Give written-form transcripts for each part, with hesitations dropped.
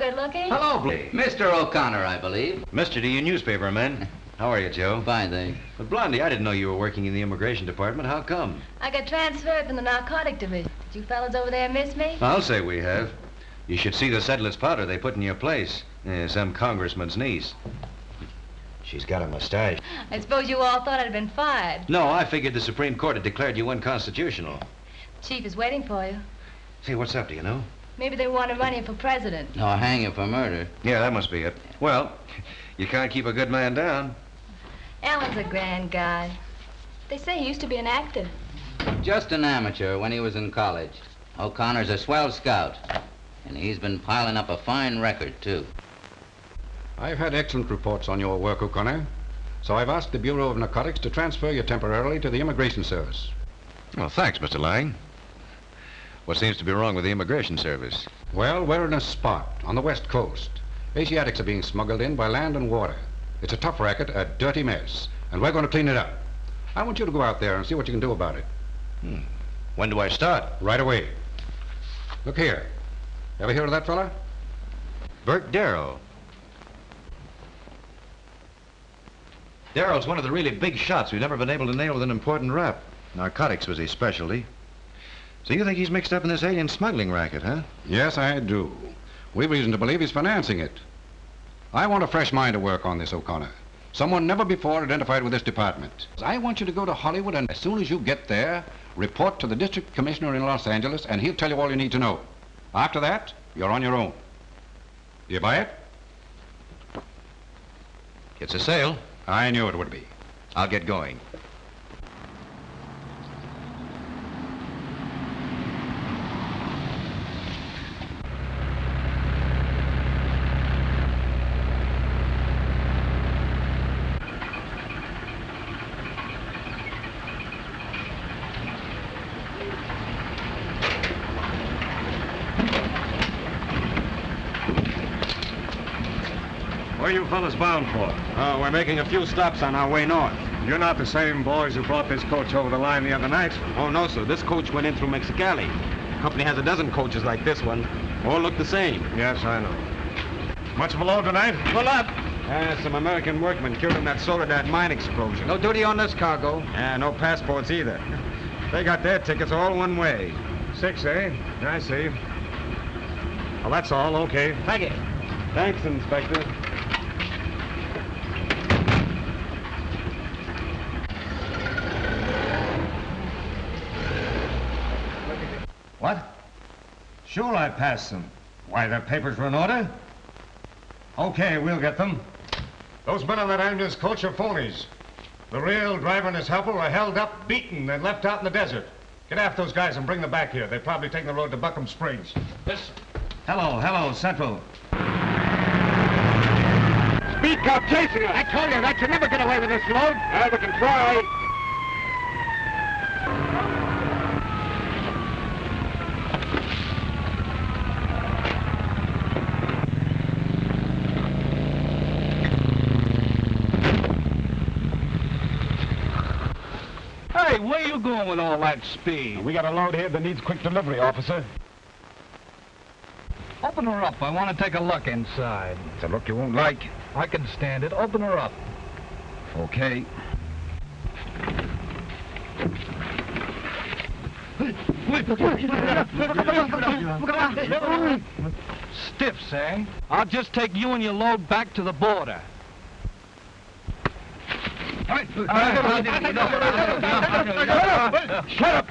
good looking? Hello, Mr. O'Connor, I believe. Mr. to you newspaper man. How are you, Joe? Fine, thanks. But Blondie, I didn't know you were working in the immigration department. How come? I got transferred from the narcotic division. Did you fellas over there miss me? I'll say we have. You should see the settler's powder they put in your place. Some congressman's niece. She's got a mustache. I suppose you all thought I'd been fired. No, I figured the Supreme Court had declared you unconstitutional. Chief is waiting for you. Say, what's up, do you know? Maybe they want to run you for president. No, hang you for murder. Yeah, that must be it. Well, you can't keep a good man down. Alan's a grand guy. They say he used to be an actor. Just an amateur when he was in college. O'Connor's a swell scout. And he's been piling up a fine record, too. I've had excellent reports on your work, O'Connor. So I've asked the Bureau of Narcotics to transfer you temporarily to the Immigration Service. Well, thanks, Mr. Lang. What seems to be wrong with the Immigration Service? Well, we're in a spot on the West Coast. Asiatics are being smuggled in by land and water. It's a tough racket, a dirty mess, and we're going to clean it up. I want you to go out there and see what you can do about it. When do I start? Right away. Look here. Ever hear of that fella? Bert Darrow. Darrow's one of the really big shots we've never been able to nail with an important rap. Narcotics was his specialty. So you think he's mixed up in this alien smuggling racket, huh? Yes, I do. We've reason to believe he's financing it. I want a fresh mind to work on this, O'Connor. Someone never before identified with this department. I want you to go to Hollywood, and as soon as you get there, report to the district commissioner in Los Angeles, and he'll tell you all you need to know. After that, you're on your own. You buy it? It's a sale. I knew it would be. I'll get going. Where are you fellas bound for? We're making a few stops on our way north. You're not the same boys who brought this coach over the line the other night? Oh, no, sir. This coach went in through Mexicali. The company has a dozen coaches like this one. All look the same. Yes, I know. Much of a load tonight? Pull up! Some American workmen killed in that Soledad mine explosion. No duty on this cargo. No passports either. They got their tickets all one way. 6, eh? I see. Well, that's all. Okay. Thank you. Thanks, Inspector. What? Sure, I passed them. Why, their papers were in order? Okay, we'll get them. Those men on that ambulance coach are phonies. The real driver and his helper were held up, beaten, and left out in the desert. Get after those guys and bring them back here. They're probably taking the road to Buckham Springs. This... Hello, Central. Speed cop chasing us! I told you that you'll never get away with this load. We can try. Hey, where you going with all that speed? We got a load here that needs quick delivery, officer. Open her up. I want to take a look inside. It's a look you won't like. I can stand it. Open her up. Okay. Stiffs, eh? I'll just take you and your load back to the border. Shut up!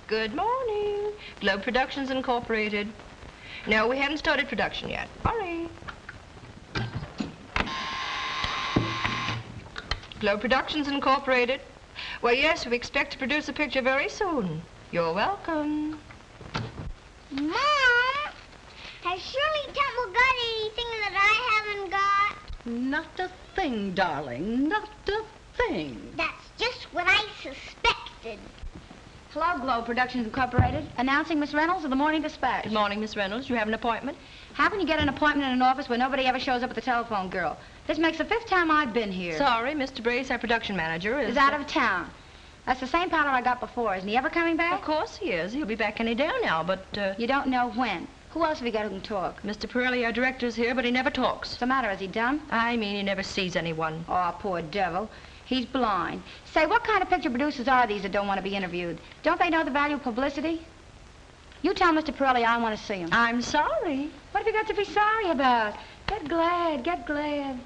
Good morning. Globe Productions Incorporated. No, we haven't started production yet. Sorry. Globe Productions Incorporated. Well, yes, we expect to produce a picture very soon. You're welcome. Mom, has Shirley Temple got anything that I haven't got? Not a thing, darling. Not a thing. That's just what I suspected. Hello, Globe Productions Incorporated. Announcing Miss Reynolds of the Morning Dispatch. Good morning, Miss Reynolds. You have an appointment? How can you get an appointment in an office where nobody ever shows up at the telephone girl? This makes the 5th time I've been here. Sorry, Mr. Brace, our production manager, Is out of town. That's the same pilot I got before. Isn't he ever coming back? Of course he is. He'll be back any day now, but, You don't know when. Who else have you got who can talk? Mr. Pirelli, our director's here, but he never talks. What's the matter? Is he dumb? I mean, he never sees anyone. Oh, poor devil. He's blind. Say, what kind of picture producers are these that don't want to be interviewed? Don't they know the value of publicity? You tell Mr. Pirelli I want to see him. I'm sorry. What have you got to be sorry about? Get glad, get glad.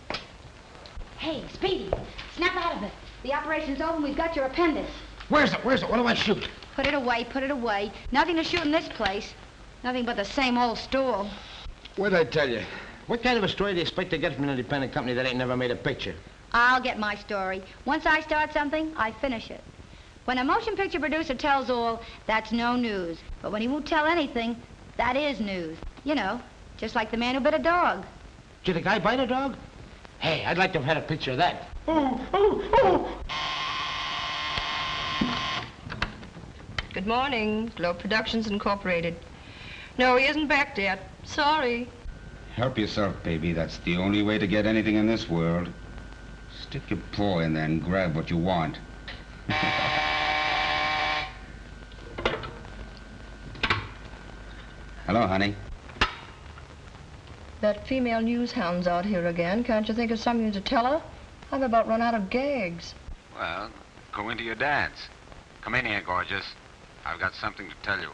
Hey, Speedy, snap out of it. The operation's over and we've got your appendix. Where's it? What do I shoot? Put it away, put it away. Nothing to shoot in this place. Nothing but the same old stool. What'd I tell you? What kind of a story do you expect to get from an independent company that ain't never made a picture? I'll get my story. Once I start something, I finish it. When a motion picture producer tells all, that's no news. But when he won't tell anything, that is news. You know, just like the man who bit a dog. Did a guy bite a dog? Hey, I'd like to have had a picture of that. Good morning, Globe Productions Incorporated. No, he isn't back yet. Sorry. Help yourself, baby. That's the only way to get anything in this world. Stick your paw in there and grab what you want. Hello, honey. That female news hound's out here again. Can't you think of something to tell her? I've about run out of gags. Well, go into your dad's. Come in here, gorgeous. I've got something to tell you.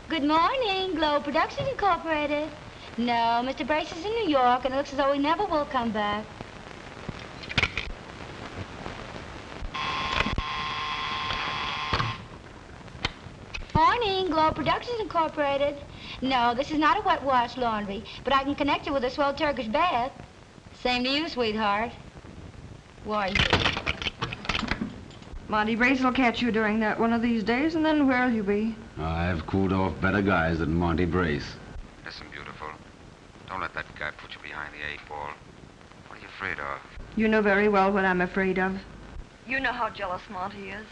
Good morning, Globe Productions Incorporated. No, Mr. Brace is in New York, and it looks as though he never will come back. Morning, Globe Productions Incorporated. No, this is not a wet wash laundry, but I can connect you with a swell Turkish bath. Same to you, sweetheart. Why? Monty Brace will catch you during that one of these days, and then where'll you be? I've cooled off better guys than Monty Brace. Listen, beautiful. Don't let that guy put you behind the 8-ball. What are you afraid of? You know very well what I'm afraid of. You know how jealous Monty is.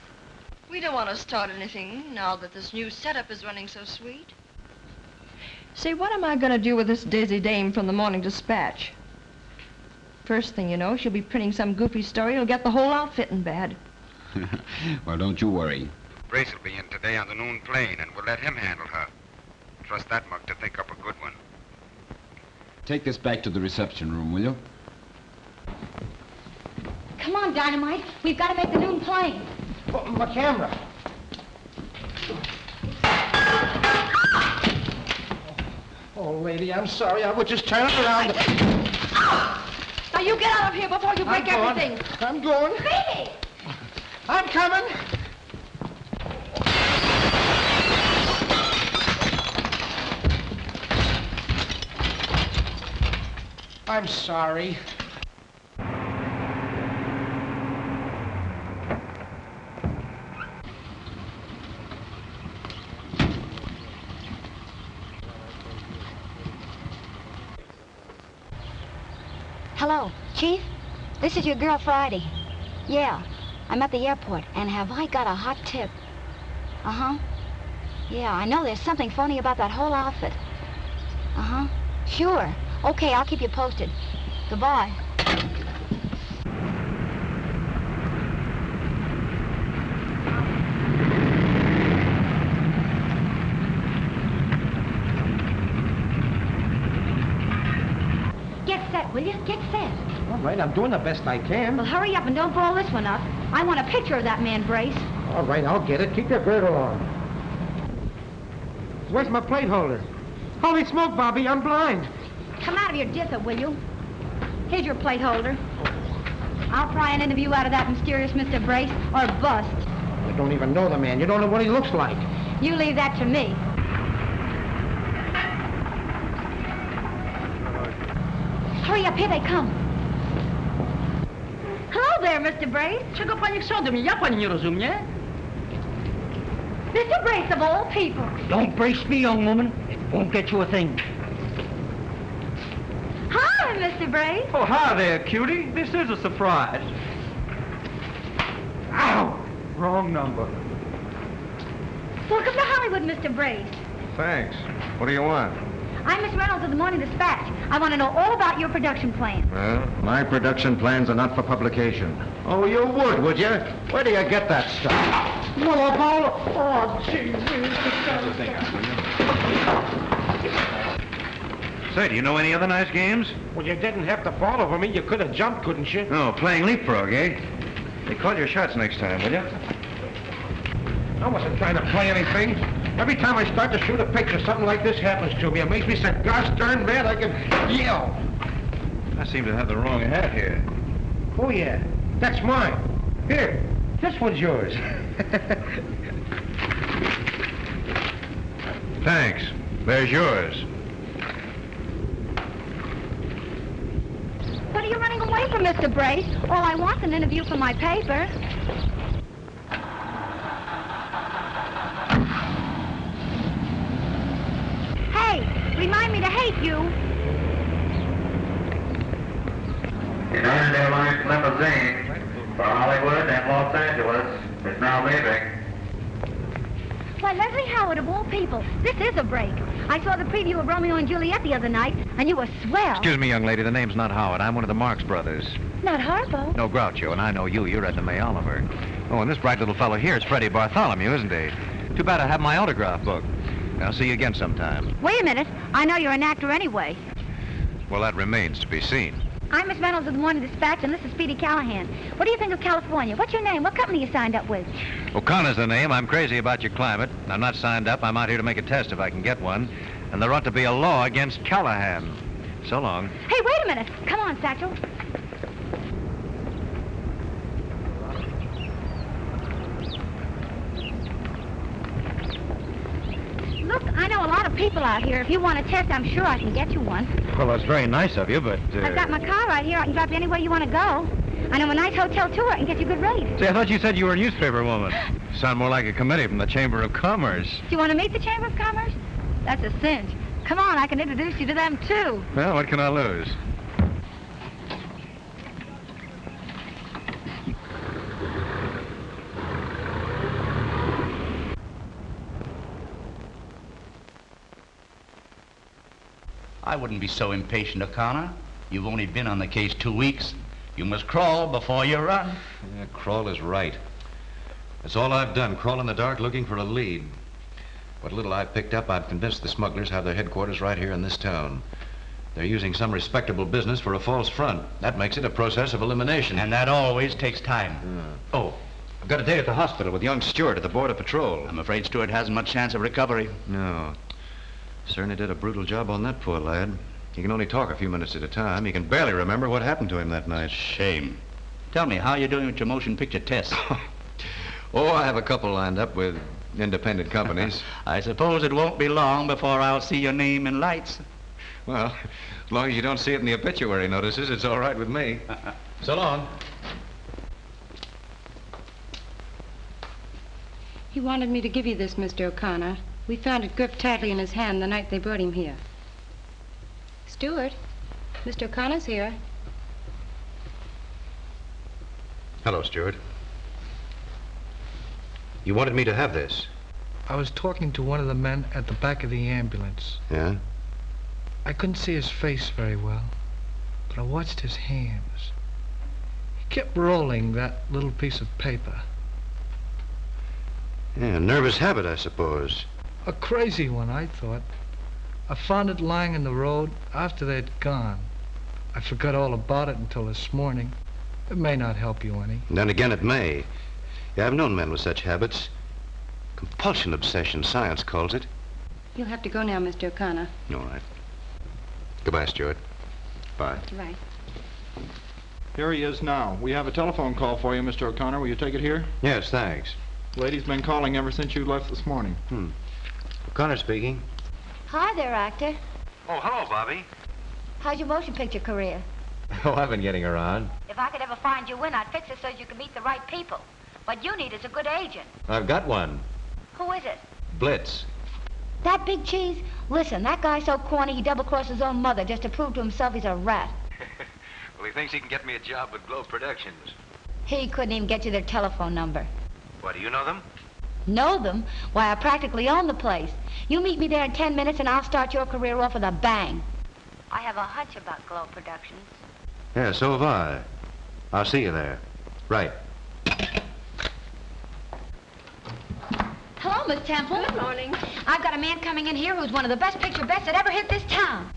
We don't want to start anything now that this new setup is running so sweet. See, what am I going to do with this Daisy Dame from the Morning Dispatch? First thing you know, she'll be printing some goofy story that'll get the whole outfit in bed. Well, don't you worry. Brace will be in today on the noon plane, and we'll let him handle her. Trust that mug to think up a good one. Take this back to the reception room, will you? Come on, Dynamite. We've got to make the noon plane. Oh, my camera. Oh, lady, I'm sorry. I was just turning around. Now, you get out of here before you break everything. I'm going. Baby! I'm coming. I'm sorry. Hello, Chief? This is your girl, Friday. Yeah, I'm at the airport, and have I got a hot tip? Uh-huh. Yeah, I know there's something phony about that whole outfit. Uh-huh. Sure. Okay, I'll keep you posted. Goodbye. Get set, will you? Get set. All right, I'm doing the best I can. Well, hurry up and don't blow this one up. I want a picture of that man, Brace. All right, I'll get it. Keep your girdle on. Where's my plate holder? Holy smoke, Bobby, I'm blind. Come out of your dither, will you? Here's your plate holder. I'll pry an interview out of that mysterious Mr. Brace, or bust. You don't even know the man. You don't know what he looks like. You leave that to me. Hurry up, here they come. Hello there, Mr. Brace. Czego pani chce ode mnie? Ja pani nie rozumie. Mr. Brace, of all people. Don't brace me, young woman. It won't get you a thing. Hi, Mr. Brace. Oh, hi there, cutie. This is a surprise. Ow! Wrong number. Welcome to Hollywood, Mr. Brace. Thanks. What do you want? I'm Miss Reynolds of the Morning Dispatch. I want to know all about your production plan. Well, my production plans are not for publication. Oh, you would you? Where do you get that stuff? Well, oh, gee whiz. Say, do you know any other nice games? Well, you didn't have to fall over me. You could have jumped, couldn't you? No, playing leapfrog, eh? Hey, call your shots next time, will you? I wasn't trying to play anything. Every time I start to shoot a picture, something like this happens to me. It makes me so gosh darn mad I can yell. I seem to have the wrong hat here. Oh, yeah. That's mine. Here, this one's yours. Thanks. There's yours. What are you running away from, Mr. Brace? All I want's an interview for my paper. Hey, remind me to hate you. United Airlines limousine for Hollywood and Los Angeles is now leaving. Why, Leslie Howard, of all people, this is a break. I saw the preview of Romeo and Juliet the other night, and you were swell. Excuse me, young lady. The name's not Howard. I'm one of the Marx brothers. Not Harpo. No, Groucho, and I know you. You're Edna May Oliver. Oh, and this bright little fellow here is Freddie Bartholomew, isn't he? Too bad I have my autograph book. I'll see you again sometime. Wait a minute. I know you're an actor anyway. Well, that remains to be seen. I'm Miss Reynolds of the Morning Dispatch, and this is Speedy Callahan. What do you think of California? What's your name? What company you signed up with? O'Connor's the name. I'm crazy about your climate. I'm not signed up. I'm out here to make a test if I can get one. And there ought to be a law against Callahan. So long. Hey, wait a minute. Come on, Satchel. Look, I know a lot of people out here. If you want a test, I'm sure I can get you one. Well, that's very nice of you, but... I've got my car right here. I can drop you anywhere you want to go. I know a nice hotel, too. I can get you good rates. Say, I thought you said you were a newspaper woman. You sound more like a committee from the Chamber of Commerce. Do you want to meet the Chamber of Commerce? That's a cinch. Come on, I can introduce you to them, too. Well, what can I lose? I wouldn't be so impatient, O'Connor. You've only been on the case 2 weeks. You must crawl before you run. Yeah, crawl is right. That's all I've done, crawl in the dark looking for a lead. What little I've picked up, I've convinced the smugglers have their headquarters right here in this town. They're using some respectable business for a false front. That makes it a process of elimination. And that always takes time. Oh, I've got a date at the hospital with young Stewart at the Border Patrol. I'm afraid Stewart hasn't much chance of recovery. No. Certainly did a brutal job on that poor lad. He can only talk a few minutes at a time. He can barely remember what happened to him that night. Shame. Tell me, how are you doing with your motion picture test? Oh, I have a couple lined up with independent companies. I suppose it won't be long before I'll see your name in lights. Well, as long as you don't see it in the obituary notices, it's all right with me. So long. He wanted me to give you this, Mr. O'Connor. We found it gripped tightly in his hand the night they brought him here. Stewart, Mr. O'Connor's here. Hello, Stewart. You wanted me to have this? I was talking to one of the men at the back of the ambulance. Yeah? I couldn't see his face very well, but I watched his hands. He kept rolling that little piece of paper. Yeah, nervous habit, I suppose. A crazy one, I thought. I found it lying in the road after they'd gone. I forgot all about it until this morning. It may not help you any. And then again, it may. Yeah, I've known men with such habits. Compulsion obsession, science calls it. You'll have to go now, Mr. O'Connor. All right. Goodbye, Stuart. Bye. Goodbye. Here he is now. We have a telephone call for you, Mr. O'Connor. Will you take it here? Yes, thanks. Lady's been calling ever since you left this morning. O'Connor speaking. Hi there, actor. Oh, hello, Bobby. How's your motion picture career? Oh, I've been getting around. If I could ever find you in, I'd fix it so you could meet the right people. What you need is a good agent. I've got one. Who is it? Blitz. That Big Cheese? Listen, that guy's so corny he double-crossed his own mother just to prove to himself he's a rat. Well, he thinks he can get me a job with Globe Productions. He couldn't even get you their telephone number. What, do you know them? Know them? Why, I practically own the place. You meet me there in 10 minutes and I'll start your career off with a bang. I have a hunch about Globe Productions. Yeah, so have I. I'll see you there. Right. Hello, Miss Temple. Good morning. I've got a man coming in here who's one of the best picture bets that ever hit this town.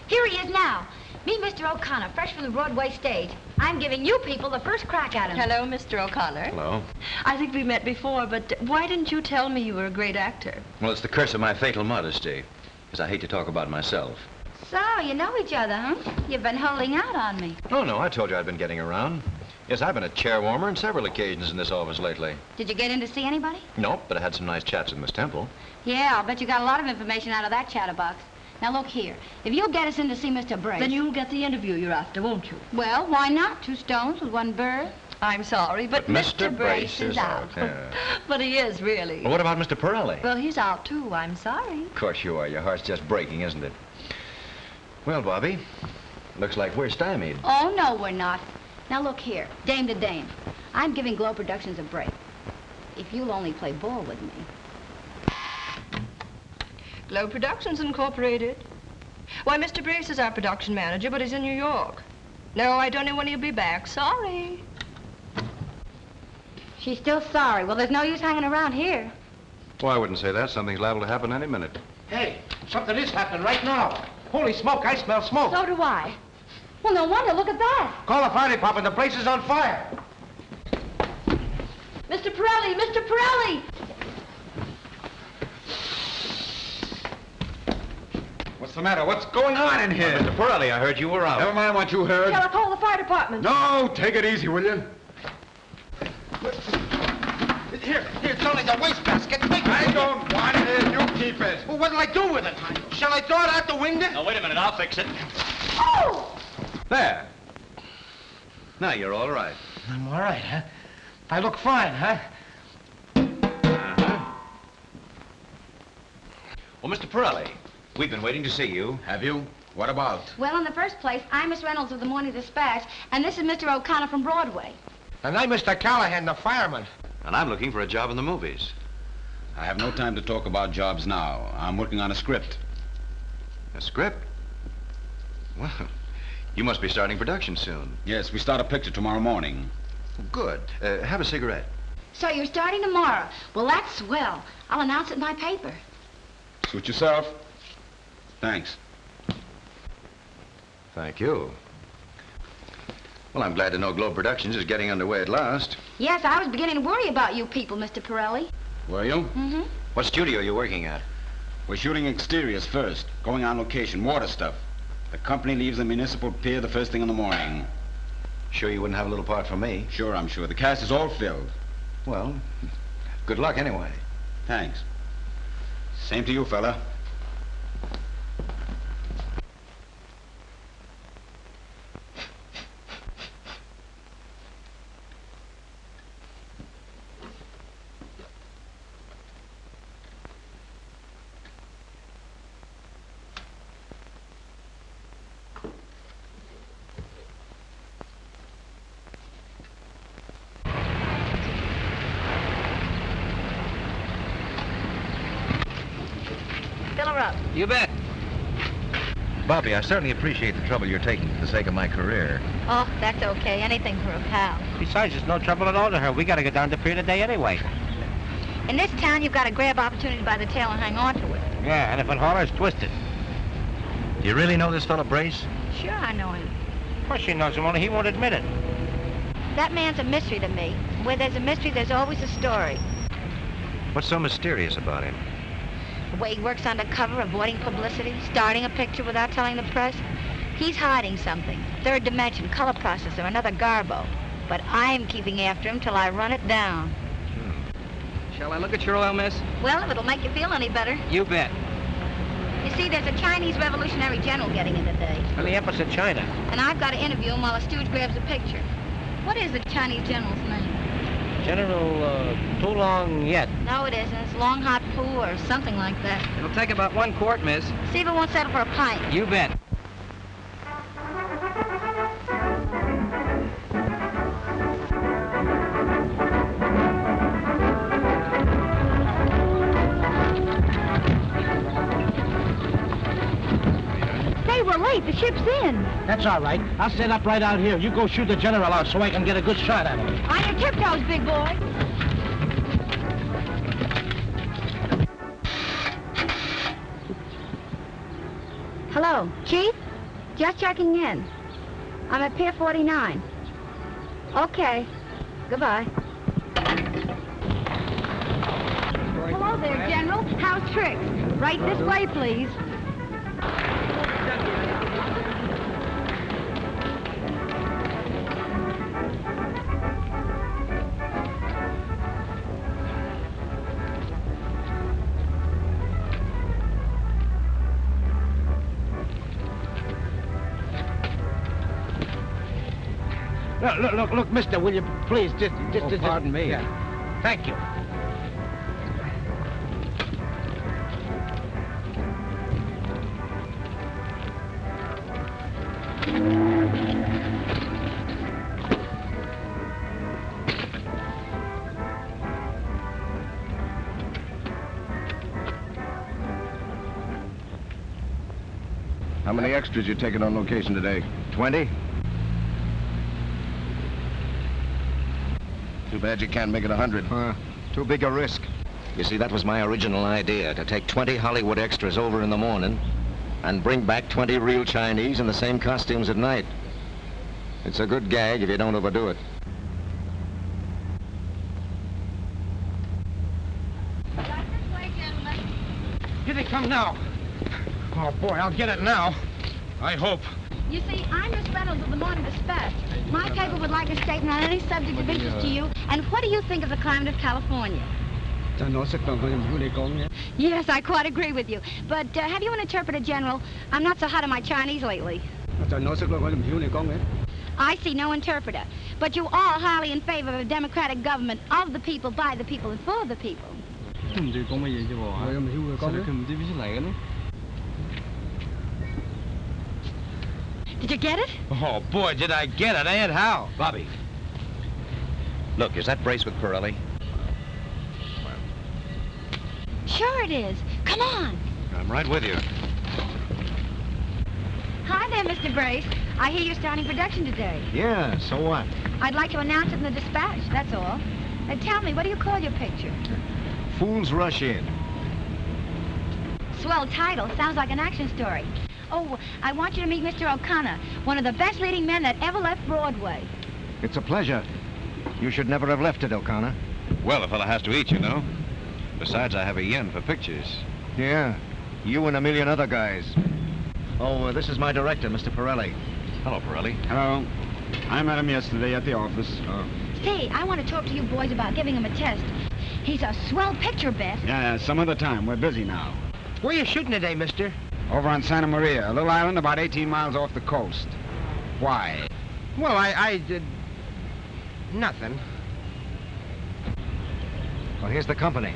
Here he is now. Meet Mr. O'Connor, fresh from the Broadway stage. I'm giving you people the first crack at him. Hello, Mr. O'Connor. Hello. I think we met before, but why didn't you tell me you were a great actor? Well, it's the curse of my fatal modesty, because I hate to talk about myself. So, you know each other, huh? You've been holding out on me. Oh, no, I told you I'd been getting around. Yes, I've been a chair warmer on several occasions in this office lately. Did you get in to see anybody? Nope, but I had some nice chats with Miss Temple. Yeah, I'll bet you got a lot of information out of that chatterbox. Now, look here. If you'll get us in to see Mr. Brace... Then you'll get the interview you're after, won't you? Well, why not? 2 stones with 1 bird. I'm sorry, but Mr. Brace is out. Yeah. But he is, really. Well, what about Mr. Pirelli? Well, he's out, too. I'm sorry. Of course you are. Your heart's just breaking, isn't it? Well, Bobby, looks like we're stymied. Oh, no, we're not. Now, look here. Dame to dame. I'm giving Globe Productions a break. If you'll only play ball with me. Globe Productions Incorporated. Why, Mr. Brace is our production manager, but he's in New York. No, I don't know when he'll be back. Sorry. She's still sorry. Well, there's no use hanging around here. Well, I wouldn't say that. Something's liable to happen any minute. Hey, something is happening right now. Holy smoke, I smell smoke. So do I. Well, no wonder. Look at that. Call the fire department. The place is on fire. Mr. Pirelli! Mr. Pirelli! What's the matter? What's going on in here? Mr. Pirelli, I heard you were out. Never mind what you heard. Yeah, I'll call the fire department. No, take it easy, will you? Here, it's only the wastebasket. I don't want it. You keep it. Well, what'll I do with it? Shall I throw it out the window? Now, wait a minute. I'll fix it. Oh! There. Now you're all right. I'm all right, huh? I look fine, huh? Well, Mr. Pirelli, we've been waiting to see you. Have you? What about? Well, in the first place, I'm Miss Reynolds of the Morning Dispatch, and this is Mr. O'Connor from Broadway. And I'm Mr. Callahan, the fireman. And I'm looking for a job in the movies. I have no time to talk about jobs now. I'm working on a script. A script? Well, you must be starting production soon. Yes, we start a picture tomorrow morning. Good. Have a cigarette. So you're starting tomorrow. Well, that's swell. I'll announce it in my paper. Suit yourself. Thanks. Thank you. Well, I'm glad to know Globe Productions is getting underway at last. Yes, I was beginning to worry about you people, Mr. Pirelli. Were you? Mm-hmm. What studio are you working at? We're shooting exteriors first, going on location, water stuff. The company leaves the municipal pier the first thing in the morning. Sure you wouldn't have a little part for me? Sure, I'm sure. The cast is all filled. Well, good luck anyway. Thanks. Same to you, fella. Fill her up. You bet. Bobby, I certainly appreciate the trouble you're taking for the sake of my career. Oh, that's okay. Anything for a pal. Besides, it's no trouble at all to her. We gotta get down to pier today anyway. In this town, you've got to grab opportunity by the tail and hang on to it. Yeah, and if it hollers, twist it. Do you really know this fellow Brace? Sure, I know him. Of course she knows him, only he won't admit it. That man's a mystery to me. Where there's a mystery, there's always a story. What's so mysterious about him? The way he works undercover, avoiding publicity, starting a picture without telling the press. He's hiding something. Third dimension, color processor, another garbo. But I'm keeping after him till I run it down. Shall I look at your oil, miss? Well, if it'll make you feel any better. You bet. You see, there's a Chinese revolutionary general getting in today. Well, the Empress of China. And I've got to interview him while a steward grabs a picture. What is the Chinese general's name? General, Too Long Yet. No, it isn't. It's Long Hot Poo or something like that. It'll take about 1 quart, miss. See if it won't settle for a pint. You bet. Hey, we're late. The ship's in. That's all right. I'll stand up right out here. You go shoot the general out so I can get a good shot at him. On your tiptoes, big boy. Hello, Chief? Just checking in. I'm at Pier 49. Okay. Goodbye. Hello there, General. How's tricks? Right this way, please. Look, mister, will you please just... pardon me. Yeah. Thank you. How many extras you taking on location today? 20? Too bad you can't make it 100. Too big a risk. You see, that was my original idea, to take 20 Hollywood extras over in the morning and bring back 20 real Chinese in the same costumes at night. It's a good gag if you don't overdo it. Here they come now. Oh, boy, I'll get it now. I hope. You see, I'm Miss Reynolds of the Morning Dispatch. My paper would like a statement on any subject of interest to you. And what do you think of the climate of California? Yes, I quite agree with you. But have you an interpreter, General? I'm not so hot on my Chinese lately. I see no interpreter. But you are highly in favor of a democratic government of the people, by the people, and for the people. Did you get it? Oh, boy, did I get it, and how? Bobby. Look, is that brace with Pirelli? Sure it is. Come on. I'm right with you. Hi there, Mr. Brace. I hear you're starting production today. Yeah, so what? I'd like to announce it in the dispatch, that's all. Tell me, what do you call your picture? Fools Rush In. Swell title. Sounds like an action story. Oh, I want you to meet Mr. O'Connor, one of the best leading men that ever left Broadway. It's a pleasure. You should never have left it, O'Connor. Well, a fella has to eat, you know. Besides, I have a yen for pictures. Yeah, you and a million other guys. Oh, this is my director, Mr. Pirelli. Hello, Pirelli. Hello. I met him yesterday at the office. Say, I want to talk to you boys about giving him a test. He's a swell picture, Bet. Yeah, some other time. We're busy now. Where are you shooting today, mister? Over on Santa Maria, a little island about 18 miles off the coast. Why? Well, I did... nothing. Well, here's the company.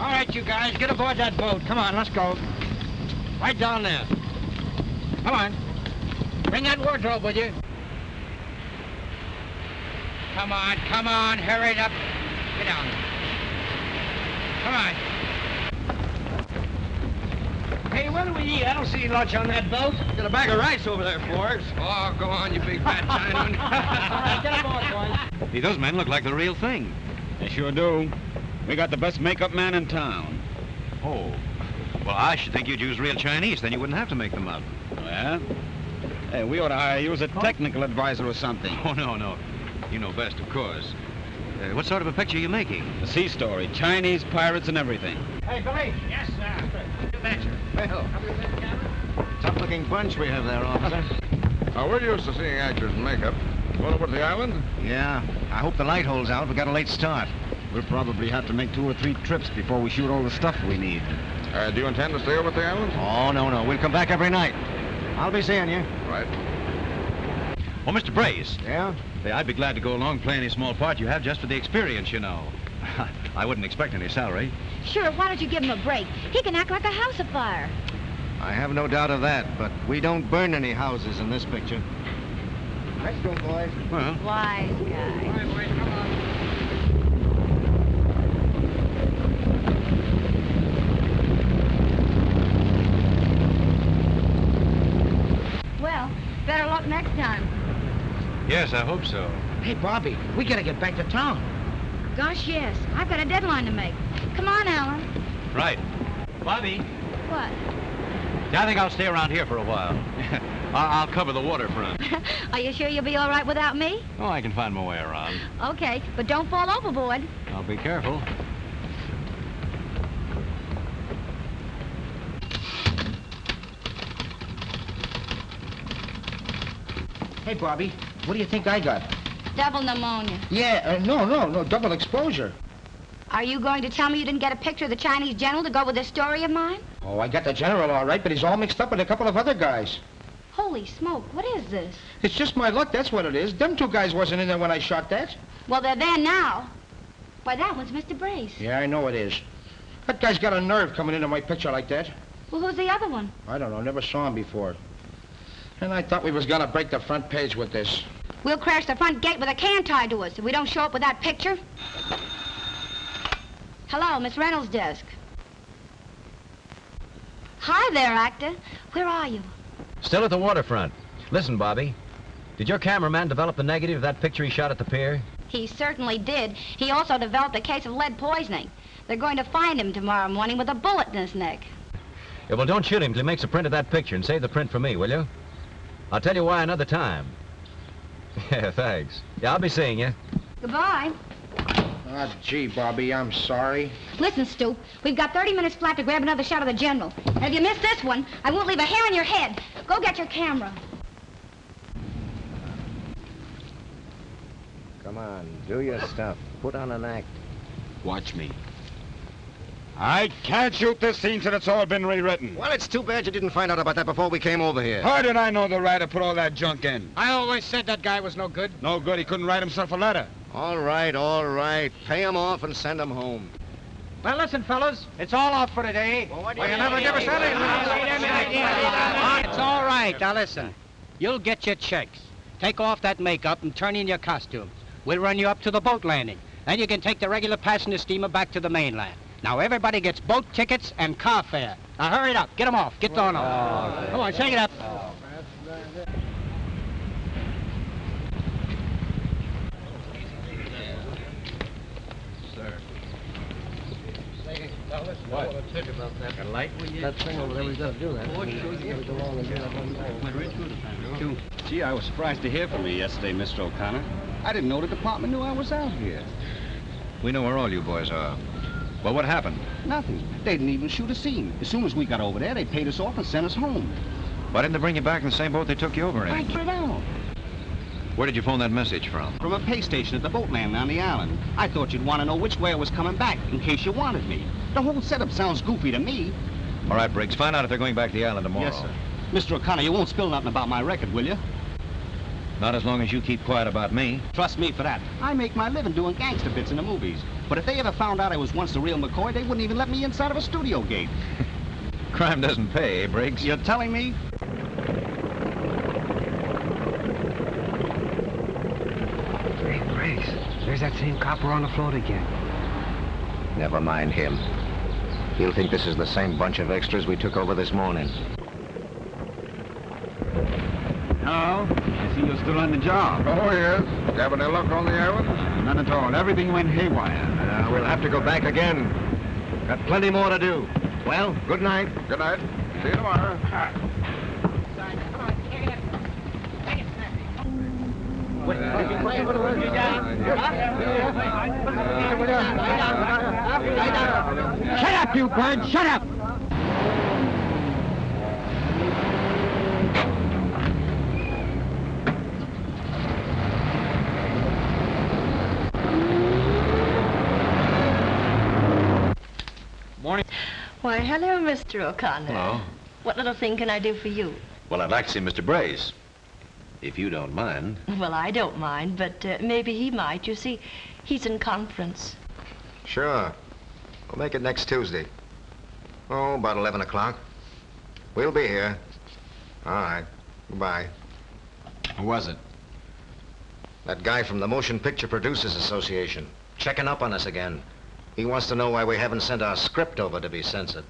All right, you guys, get aboard that boat. Come on, let's go. Right down there. Come on. Bring that wardrobe with you. Come on, hurry it up. Get down. Come on. Hey, what do we eat? I don't see lunch on that boat. Got a bag of rice over there for us. Oh, go on, you big fat Chinaman. All right, get aboard, boys. Hey, those men look like the real thing. They sure do. We got the best makeup man in town. Oh. Well, I should think you'd use real Chinese. Then you wouldn't have to make them up. Yeah? Hey, we ought to hire you as a technical advisor or something. Oh, no. You know best, of course. What sort of a picture are you making? A sea story. Chinese pirates and everything. Hey, Billy. Yes, sir. You betcha. Well, tough-looking bunch we have there, officer. Now, we're used to seeing actors in makeup. Going over to the island? Yeah. I hope the light holds out. We got a late start. We'll probably have to make 2 or 3 trips before we shoot all the stuff we need. Do you intend to stay over at the island? Oh, no. We'll come back every night. I'll be seeing you. Right. Well, Mr. Brace. Yeah? Hey, I'd be glad to go along, play any small part you have just for the experience, you know. I wouldn't expect any salary. Sure, why don't you give him a break? He can act like a house afire. I have no doubt of that, but we don't burn any houses in this picture. Let's go, boys. Well, Wise guy. All right, boys, come on. Well, better luck next time. yes, I hope so. Hey, Bobby, we gotta get back to town. Gosh, yes. I've got a deadline to make. Come on, Alan. Right. Bobby, What? I think I'll stay around here for a while. I'll cover the waterfront. Are you sure you'll be all right without me? Oh, I can find my way around. Okay, but don't fall overboard. I'll be careful. Hey, Bobby, what do you think I got? Double pneumonia. Yeah, no, double exposure. Are you going to tell me you didn't get a picture of the Chinese general to go with this story of mine? Oh, I got the general all right, but he's all mixed up with a couple of other guys. Holy smoke, what is this? It's just my luck, that's what it is. Them 2 guys wasn't in there when I shot that. Well, they're there now. Why, that one's Mr. Brace. Yeah, I know it is. That guy's got a nerve coming into my picture like that. Well, who's the other one? I don't know, never saw him before. And I thought we was gonna break the front page with this. We'll crash the front gate with a can tied to us if we don't show up with that picture. Hello, Miss Reynolds' desk. Hi there, actor. Where are you? Still at the waterfront. Listen, Bobby. Did your cameraman develop the negative of that picture he shot at the pier? He certainly did. He also developed a case of lead poisoning. They're going to find him tomorrow morning with a bullet in his neck. Yeah, well, don't shoot him till he makes a print of that picture and save the print for me, will you? I'll tell you why another time. Yeah, thanks. Yeah, I'll be seeing you. Goodbye. Ah, gee, Bobby, I'm sorry. Listen, Stu, we've got 30 minutes flat to grab another shot of the general. And if you miss this one, I won't leave a hair on your head. Go get your camera. Come on, do your stuff. Put on an act. Watch me. I can't shoot this scene till it's all been rewritten. Well, it's too bad you didn't find out about that before we came over here. How did I know the writer put all that junk in? I always said that guy was no good. No good, he couldn't write himself a letter. All right. Pay him off and send him home. Well, listen, fellas, it's all off for today. Well, what do you never give us It's all right. Now, listen. You'll get your checks. Take off that makeup and turn in your costume. We'll run you up to the boat landing. Then you can take the regular passenger steamer back to the mainland. Now, everybody gets boat tickets and car fare. Now, hurry it up. Get them off. Get on off. Come on, shake it up. What? A light? That thing over there, we gotta do that. Gee, I was surprised to hear from you yesterday, Mr. O'Connor. I didn't know the department knew I was out here. We know where all you boys are. Well, what happened? Nothing. They didn't even shoot a scene. As soon as we got over there, they paid us off and sent us home. Why didn't they bring you back in the same boat they took you over in? I get it out. Where did you phone that message from? From a pay station at the boat landing on the island. I thought you'd want to know which way I was coming back, in case you wanted me. The whole setup sounds goofy to me. All right, Briggs, find out if they're going back to the island tomorrow. Yes, sir. Mr. O'Connor, you won't spill nothing about my record, will you? Not as long as you keep quiet about me. Trust me for that. I make my living doing gangster bits in the movies. But if they ever found out I was once the real McCoy, they wouldn't even let me inside of a studio gate. Crime doesn't pay, eh, Briggs? You're telling me? Hey, Briggs, there's that same copper on the float again. Never mind him. He'll think this is the same bunch of extras we took over this morning. Hello? I see you're still on the job. Oh, yes. Have any luck on the island? None at all. Everything went haywire. We'll have to go back again. Got plenty more to do. Well, good night. Good night. See you tomorrow. Shut up, you bird! Shut up! Morning. Why, hello, Mr. O'Connor. Hello. What little thing can I do for you? Well, I'd like to see Mr. Brace, if you don't mind. Well, I don't mind, but maybe he might. You see, he's in conference. Sure. We'll make it next Tuesday. Oh, about 11 o'clock. We'll be here. All right. Goodbye. Who was it? That guy from the Motion Picture Producers Association. Checking up on us again. He wants to know why we haven't sent our script over to be censored.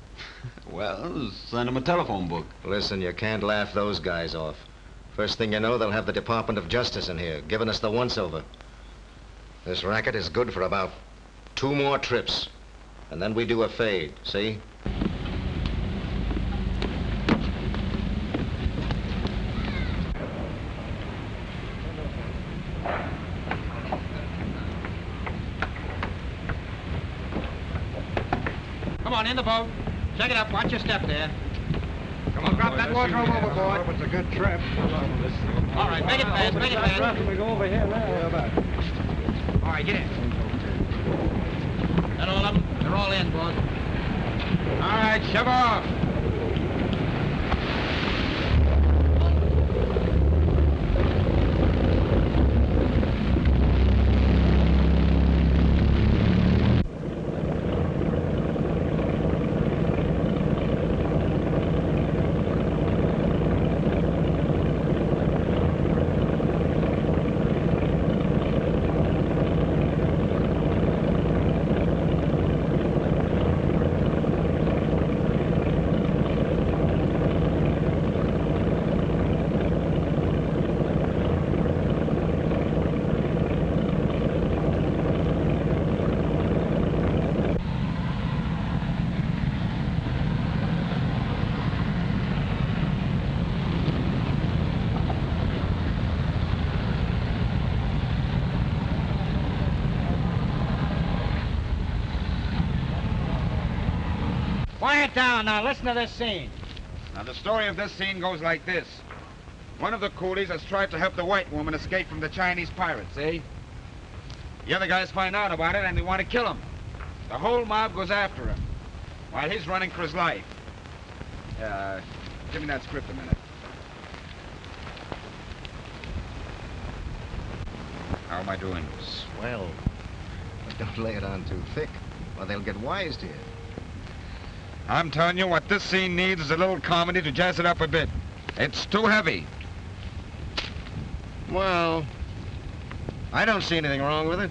Well, send him a telephone book. Listen, you can't laugh those guys off. First thing you know, they'll have the Department of Justice in here, giving us the once-over. This racket is good for about 2 more trips. And then we do a fade, see? Come on, in the boat. Check it up. Watch your step there. Come on, drop that wardrobe overboard. It's a good trip. All right, make it fast, make it fast. We go over here now. All right, get in. That all of them? They're all in, boss. All right, shove off. Quiet down now. Listen to this scene. Now, the story of this scene goes like this. One of the coolies has tried to help the white woman escape from the Chinese pirates, eh? The other guys find out about it and they want to kill him. The whole mob goes after him while he's running for his life. Give me that script a minute. How am I doing? Swell. But don't lay it on too thick, or they'll get wise to you. I'm telling you, what this scene needs is a little comedy to jazz it up a bit. It's too heavy. Well, I don't see anything wrong with it.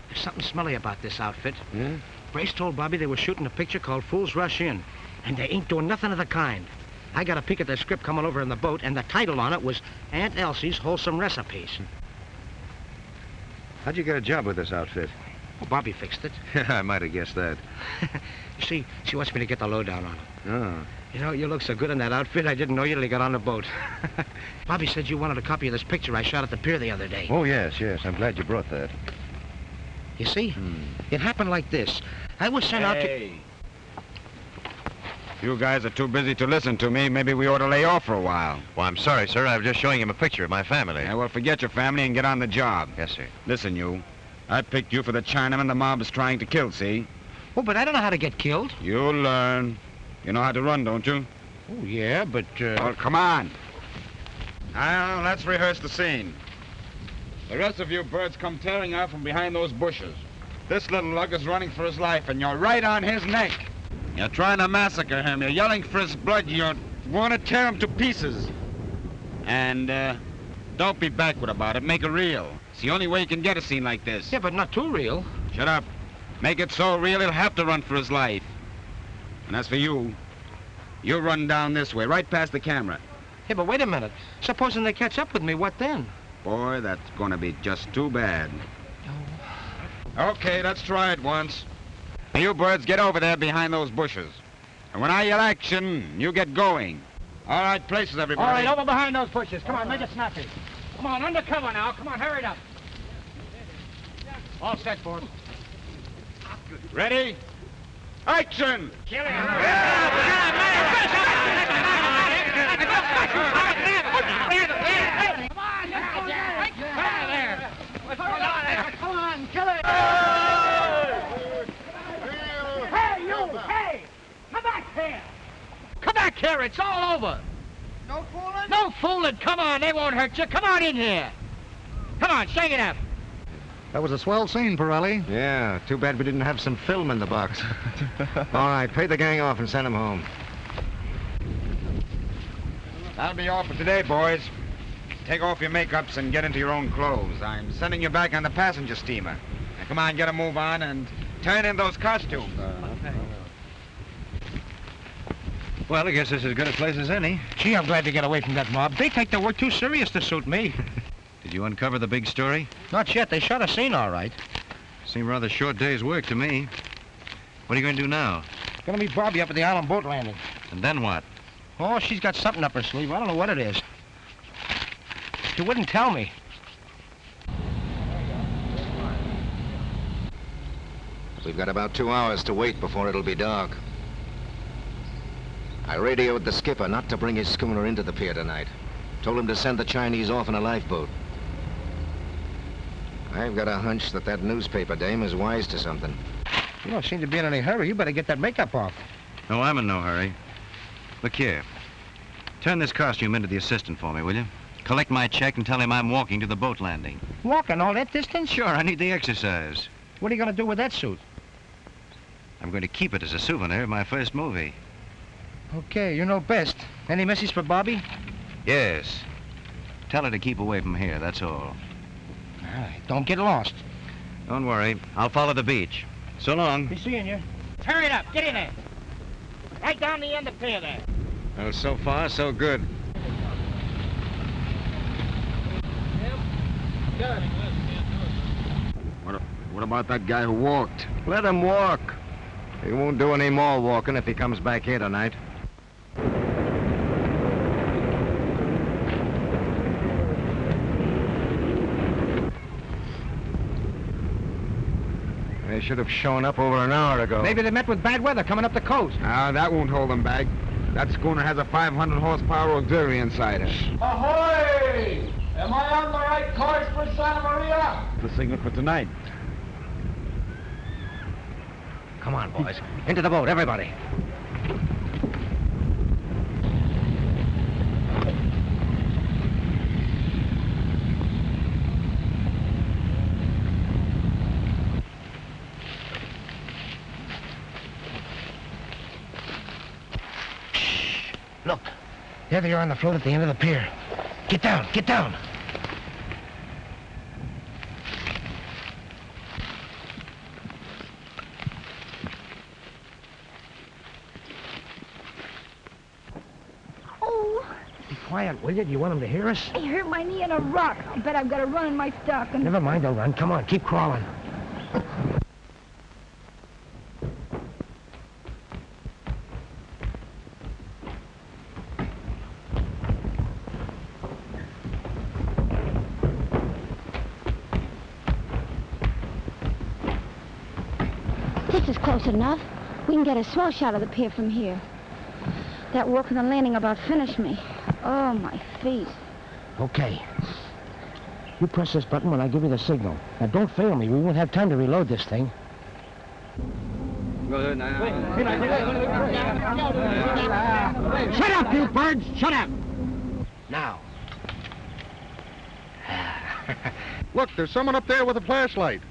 There's something smelly about this outfit. Yeah? Brace told Bobby they were shooting a picture called Fools Rush In, and they ain't doing nothing of the kind. I got a peek at their script coming over in the boat, and the title on it was Aunt Elsie's Wholesome Recipes. How'd you get a job with this outfit? Well, Bobby fixed it. I might have guessed that. You see, she wants me to get the lowdown on it. Oh. You know, you look so good in that outfit, I didn't know you till you got on the boat. Bobby said you wanted a copy of this picture I shot at the pier the other day. Oh, yes, yes. I'm glad you brought that. You see, it happened like this. I was sent out to... You guys are too busy to listen to me. Maybe we ought to lay off for a while. Well, I'm sorry, sir. I was just showing him a picture of my family. Yeah, well, forget your family and get on the job. Yes, sir. Listen, you. I picked you for the Chinaman the mob is trying to kill, see? Oh, but I don't know how to get killed. You'll learn. You know how to run, don't you? Oh, yeah, but, Well, come on. Now, let's rehearse the scene. The rest of you birds come tearing out from behind those bushes. This little lug is running for his life, and you're right on his neck. You're trying to massacre him. You're yelling for his blood. You want to tear him to pieces. And, don't be backward about it. Make it real. It's the only way you can get a scene like this. Yeah, but not too real. Shut up. Make it so real he'll have to run for his life. And as for you, you run down this way, right past the camera. Yeah, but wait a minute. Supposing they catch up with me, what then? Boy, that's gonna be just too bad. Okay, let's try it once. Now, you birds, get over there behind those bushes. And when I yell action, you get going. All right, places, everybody. All right, over behind those bushes. Come on, make it snappy. Come Come on, undercover now. Come on, hurry it up. All set, boys. Ready? Action! Kill him. Come on, kill it! Hey, you! Hey! Come back here! Come back here! It's all over! No fooling? No fooling! Come on, they won't hurt you. Come on in here. Come on, shake it up. That was a swell scene, Pirelli. Yeah, too bad we didn't have some film in the box. All right, pay the gang off and send them home. That'll be all for today, boys. Take off your makeups and get into your own clothes. I'm sending you back on the passenger steamer. Now, come on, get a move on and turn in those costumes. Well, I guess this is as good a place as any. Gee, I'm glad to get away from that mob. They take their work too serious to suit me. Did you uncover the big story? Not yet. They shot a scene all right. Seemed rather short day's work to me. What are you going to do now? Gonna meet Bobby up at the island boat landing. And then what? Oh, she's got something up her sleeve. I don't know what it is. She wouldn't tell me. We've got about 2 hours to wait before it'll be dark. I radioed the skipper not to bring his schooner into the pier tonight. Told him to send the Chinese off in a lifeboat. I've got a hunch that that newspaper dame is wise to something. You don't seem to be in any hurry. You better get that makeup off. No, I'm in no hurry. Look here. Turn this costume into the assistant for me, will you? Collect my check and tell him I'm walking to the boat landing. Walking all that distance? Sure, I need the exercise. What are you going to do with that suit? I'm going to keep it as a souvenir of my first movie. Okay, you know best. Any message for Bobby? Yes. Tell her to keep away from here, that's all. All right, don't get lost. Don't worry. I'll follow the beach. So long. Be seeing you. Hurry it up. Get in there. Right down the end of the pier there. Well, so far, so good. What about that guy who walked? Let him walk. He won't do any more walking if he comes back here tonight. They should have shown up over an hour ago. Maybe they met with bad weather coming up the coast. Ah, that won't hold them back. That schooner has a 500 horsepower auxiliary inside her. Ahoy! Am I on the right course for Santa Maria? The signal for tonight. Come on, boys. Into the boat, everybody. Look, there they are on the float at the end of the pier. Get down, get down. Oh, Be quiet, will you? Do you want them to hear us? I hurt my knee on a rock. I bet I've got to run in my stocking. Never mind, don't run. Come on, keep crawling. This is close enough. We can get a swell shot of the pier from here. That work on the landing about finished me. Oh, my feet. Okay. You press this button when I give you the signal. Now, don't fail me. We won't have time to reload this thing. Good now. Shut up, you birds! Shut up! Now. Look, there's someone up there with a flashlight.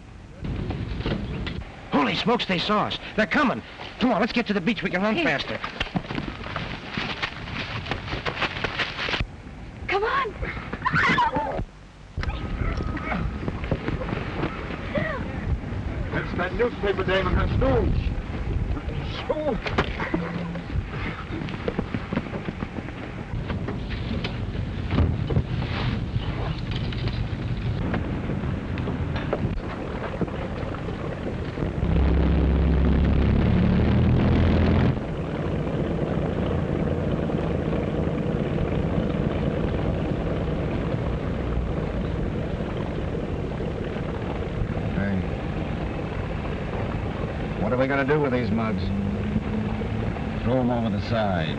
Holy smokes, they saw us. They're coming. Come on, let's get to the beach. We can run faster. Come on. That's that newspaper dame and her stooge. we going to do with these mugs? Throw them over the side.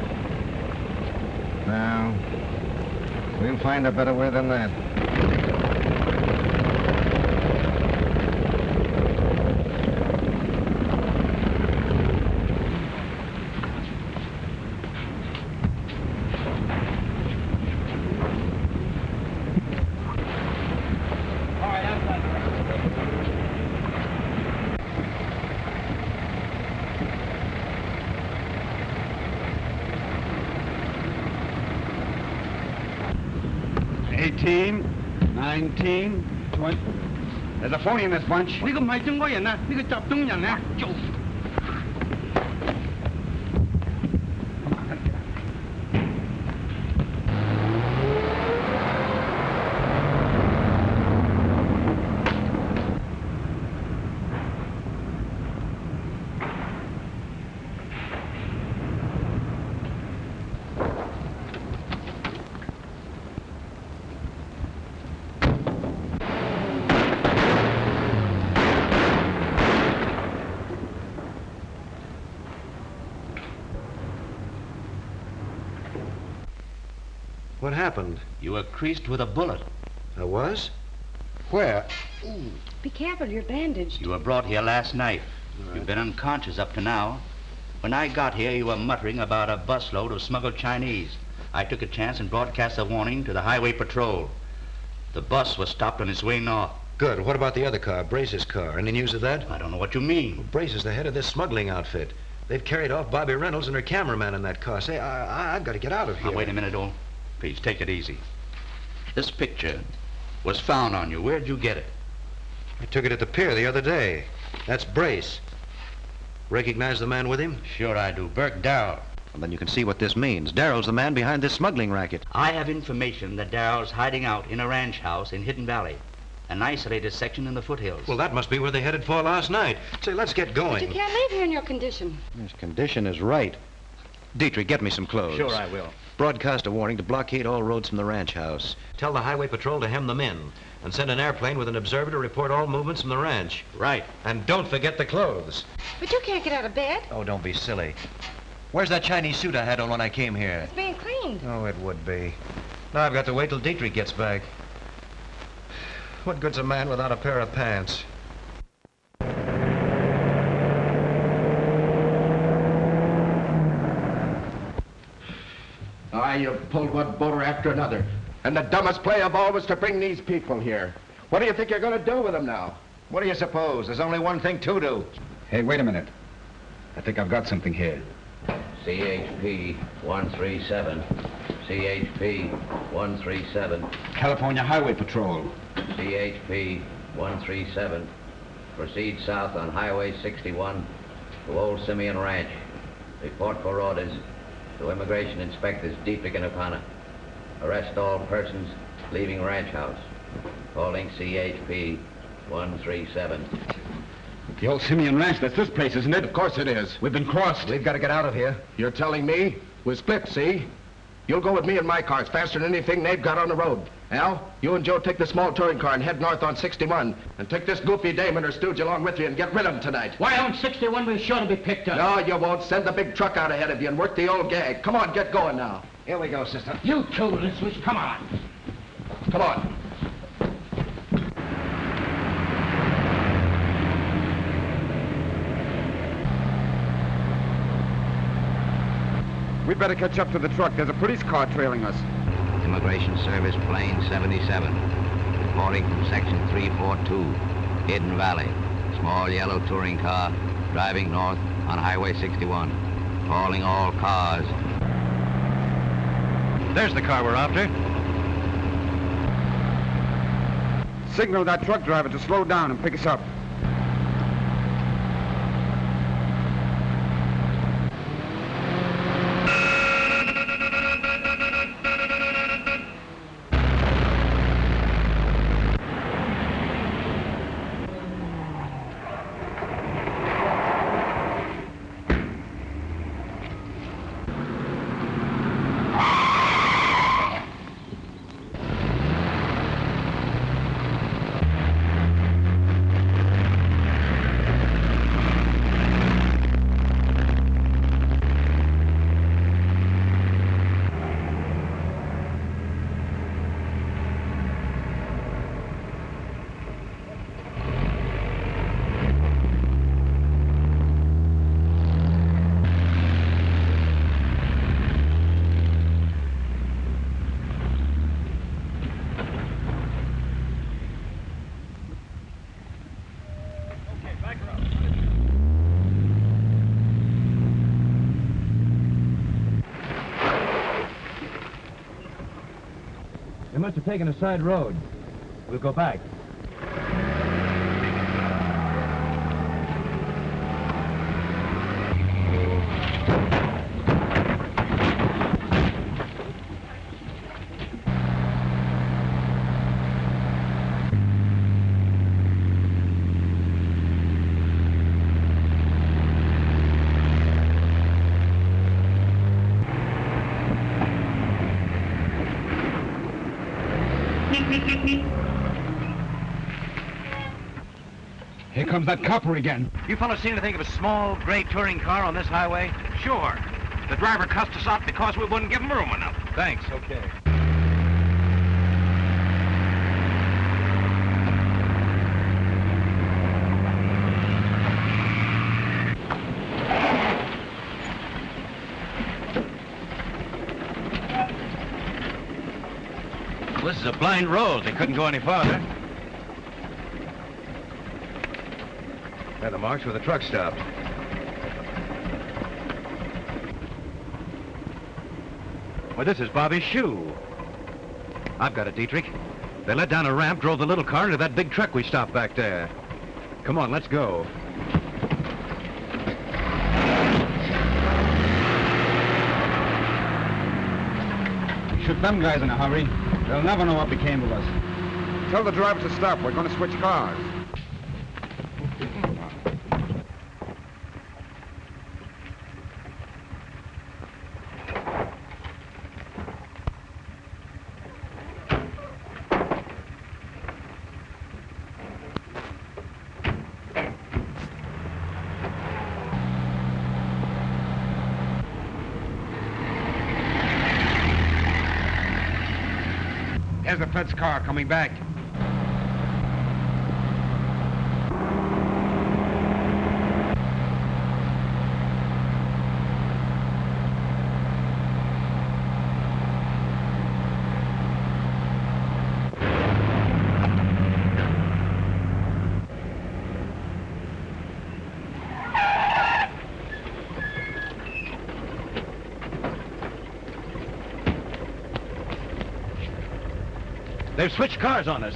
No. We'll find a better way than that. There's a phony in this bunch. 呢個唔係中國人啊，呢個集中人啊，做。What happened? You were creased with a bullet. I was? Where? Be careful, you're bandaged. You were brought here last night. You've been unconscious up to now. When I got here, you were muttering about a busload of smuggled Chinese. I took a chance and broadcast a warning to the highway patrol. The bus was stopped on its way north. Good. What about the other car, Brace's car? Any news of that? I don't know what you mean. Well, Brace is the head of this smuggling outfit. They've carried off Bobby Reynolds and her cameraman in that car. Say, I've got to get out of here. Now, wait a minute, old. Please, take it easy. This picture was found on you. Where'd you get it? I took it at the pier the other day. That's Brace. Recognize the man with him? Sure I do. Burke Darrell. Well, then you can see what this means. Darrell's the man behind this smuggling racket. I have information that Darrell's hiding out in a ranch house in Hidden Valley, an isolated section in the foothills. Well, that must be where they headed for last night. Say, let's get going. But you can't leave here in your condition. His condition is right. Dietrich, get me some clothes. Sure I will. Broadcast a warning to blockade all roads from the ranch house. Tell the highway patrol to hem them in. And send an airplane with an observer to report all movements from the ranch. Right. And don't forget the clothes. But you can't get out of bed. Oh, don't be silly. Where's that Chinese suit I had on when I came here? It's being cleaned. Oh, it would be. Now I've got to wait till Dietrich gets back. What good's a man without a pair of pants? You've pulled one boater after another. And the dumbest play of all was to bring these people here. What do you think you're going to do with them now? What do you suppose? There's only one thing to do. Hey, wait a minute. I think I've got something here. CHP 137. CHP 137. California Highway Patrol. CHP 137. Proceed south on Highway 61 to Old Simeon Ranch. Report for orders to Immigration Inspectors Dietrich and O'Connor. Arrest all persons leaving ranch house. Calling CHP 137. The Old Simeon Ranch, that's this place, isn't it? Of course it is. We've been crossed. We've got to get out of here. You're telling me? We're split, see? You'll go with me in my car. It's faster than anything they've got on the road. Al, you and Joe take the small touring car and head north on 61. And take this goofy dame and her stooge along with you and get rid of them tonight. Why, on 61 we're sure to be picked up. No, you won't. Send the big truck out ahead of you and work the old gag. Come on, get going now. Here we go, sister. You two, little switch, come on. Come on. We'd better catch up to the truck. There's a police car trailing us. Immigration Service Plane 77. Reporting from Section 342, Hidden Valley. Small yellow touring car driving north on Highway 61. Calling all cars. There's the car we're after. Signal that truck driver to slow down and pick us up. must have taken a side road. We'll go back. Here comes that copper again. You fellas seen anything of a small gray touring car on this highway? Sure. The driver cussed us out because we wouldn't give him room enough. Thanks, okay. Well, this is a blind road. They couldn't go any farther. There, the marks where the truck stopped. Well, this is Bobby's shoe. I've got it, Dietrich. They let down a ramp, drove the little car into that big truck we stopped back there. Come on, let's go. Shoot them guys in a hurry. They'll never know what became of us. Tell the driver to stop. We're going to switch cars. There's the Fed's car coming back. They've switched cars on us.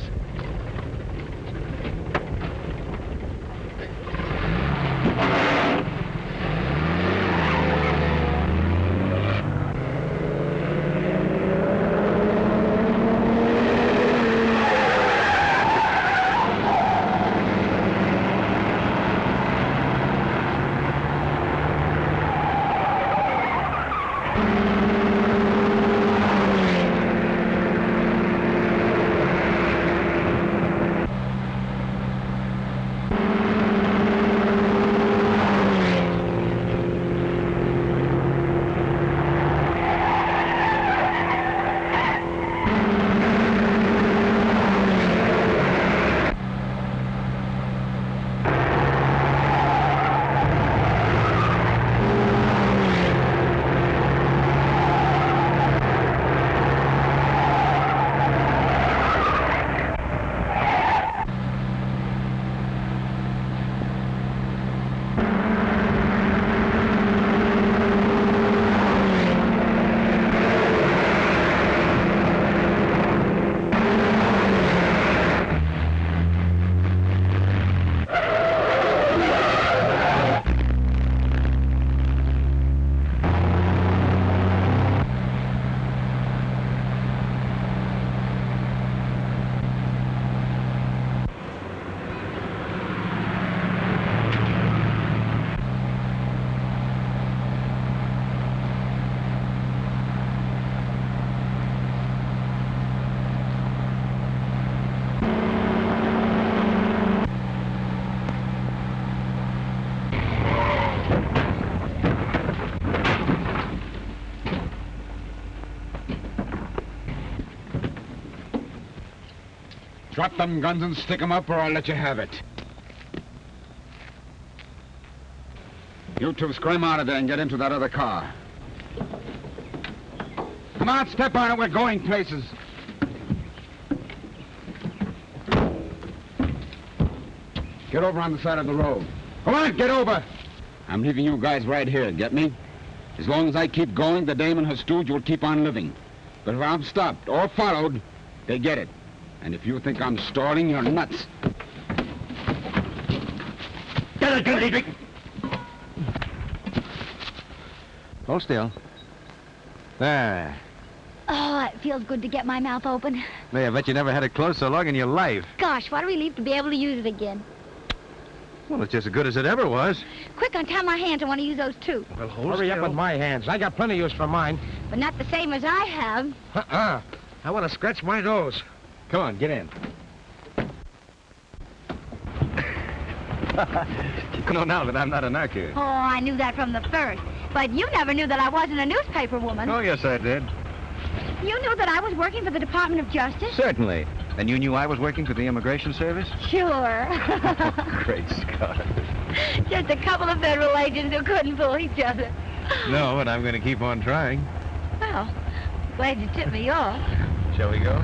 Drop them guns and stick them up or I'll let you have it. You two scram out of there and get into that other car. Come on, step on it. We're going places. Get over on the side of the road. Come on, get over. I'm leaving you guys right here, get me? As long as I keep going, the dame and her stooge will keep on living. But if I'm stopped or followed, They get it. And if you think I'm stalling, you're nuts. Get it. Hold still. There. Oh, it feels good to get my mouth open. May, I bet you never had it closed so long in your life. Gosh, what a relief to be able to use it again. Well, it's just as good as it ever was. Quick, untie my hands. I want to use those too. Well, hurry up with my hands. I got plenty of use for mine. But not the same as I have. I want to scratch my nose. Come on, get in. You know now that I'm not a narco. Oh, I knew that from the first. But you never knew that I wasn't a newspaper woman. Oh, yes, I did. You knew that I was working for the Department of Justice? Certainly. And you knew I was working for the Immigration Service? Sure. Great Scott. Just a couple of federal agents who couldn't fool each other. No, but I'm going to keep on trying. Well, glad you tipped me off. Shall we go?